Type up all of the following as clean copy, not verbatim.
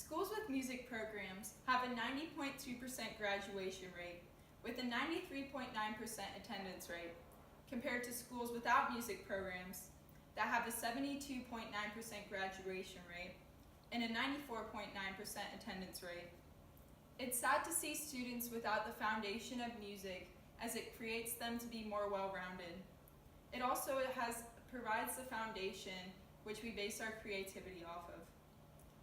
Schools with music programs have a 90.2% graduation rate with a 93.9% attendance rate, compared to schools without music programs that have a 72.9% graduation rate and a 94.9% attendance rate. It's sad to see students without the foundation of music, as it creates them to be more well-rounded. It also provides the foundation which we base our creativity off of.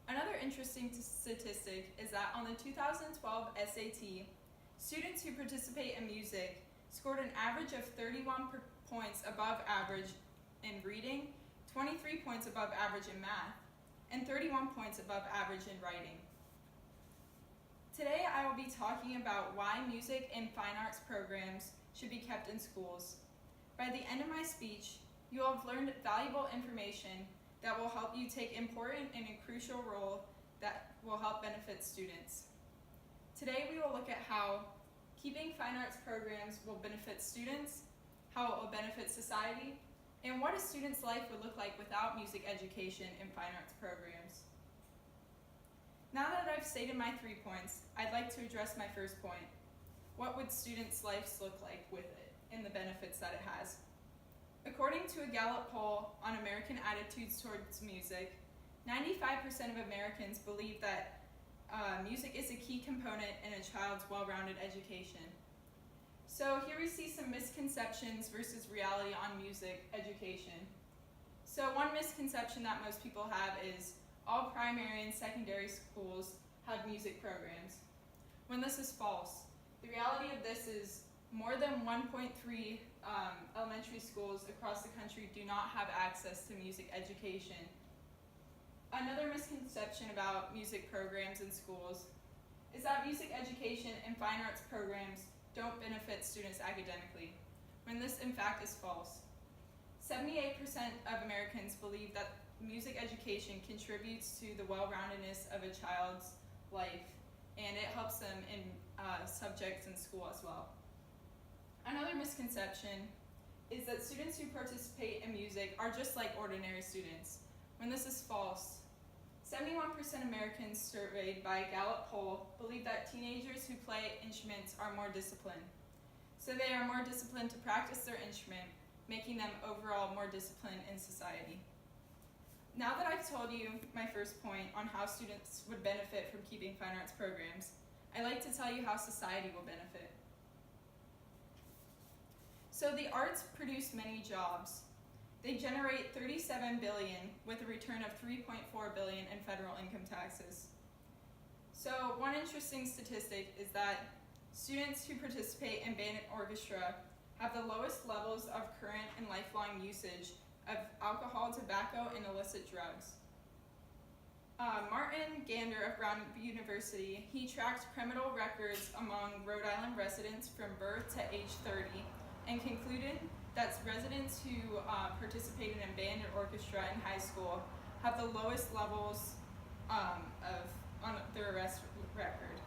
Another interesting statistic is that on the 2012 SAT, students who participate in music scored an average of 31 points above average in reading, 23 points above average in math, and 31 points above average in writing. Today I will be talking about why music and fine arts programs should be kept in schools. By the end of my speech, you will have learned valuable information that will help you take important and a crucial role that will help benefit students. Today we will look at how keeping fine arts programs will benefit students, how it will benefit society, and what a student's life would look like without music education and fine arts programs. Now that I've stated my 3 points, I'd like to address my first point. What would students' lives look like with it and the benefits that it has? According to a Gallup poll on American attitudes towards music, 95% of Americans believe that music is a key component in a child's well-rounded education. So here we see some misconceptions versus reality on music education. So one misconception that most people have is all primary and secondary schools have music programs, when this is false. The reality of this is more than 1.3 elementary schools across the country do not have access to music education. Another misconception about music programs in schools is that music education and fine arts programs don't benefit students academically, when this in fact is false. 78% of Americans believe that music education contributes to the well-roundedness of a child's life, and it helps them in subjects in school as well. Another misconception is that students who participate in music are just like ordinary students, when this is false. 71% of Americans surveyed by a Gallup poll believe that teenagers who play instruments are more disciplined. So they are more disciplined to practice their instrument, making them overall more disciplined in society. Now that I've told you my first point on how students would benefit from keeping fine arts programs, I'd like to tell you how society will benefit. So the arts produce many jobs. They generate $37 billion with a return of $3.4 billion in federal income taxes. So one interesting statistic is that students who participate in band and orchestra have the lowest levels of current and lifelong usage of alcohol, tobacco, and illicit drugs. Martin Gander of Brown University, he tracked criminal records among Rhode Island residents from birth to age 30 and concluded that residents who participated in band and orchestra in high school have the lowest levels on their arrest record.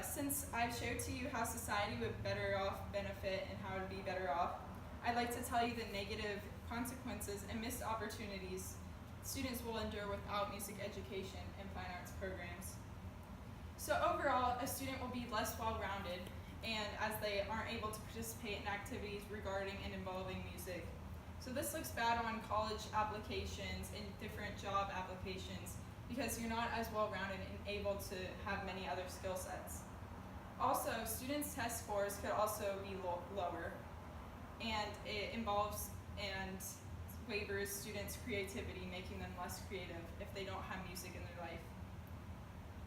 Since I've showed to you how society would better off benefit and how it would be better off, I'd like to tell you the negative consequences and missed opportunities students will endure without music education and fine arts programs. So overall, a student will be less well-rounded, and as they aren't able to participate in activities regarding and involving music. So this looks bad on college applications and different job applications because you're not as well-rounded and able to have many other skill sets. Also, students' test scores could also be lower, and it involves and wavers students' creativity, making them less creative if they don't have music in their life.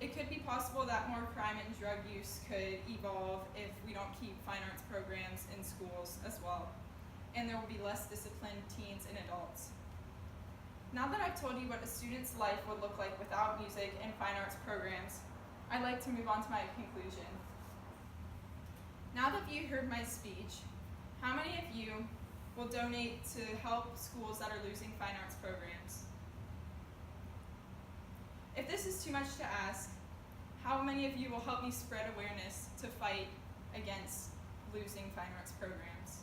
It could be possible that more crime and drug use could evolve if we don't keep fine arts programs in schools as well, and there will be less disciplined teens and adults. Now that I've told you what a student's life would look like without music and fine arts programs, I'd like to move on to my conclusion. Now that you heard my speech, how many of you will donate to help schools that are losing fine arts programs? If this is too much to ask, how many of you will help me spread awareness to fight against losing fine arts programs?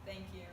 Thank you.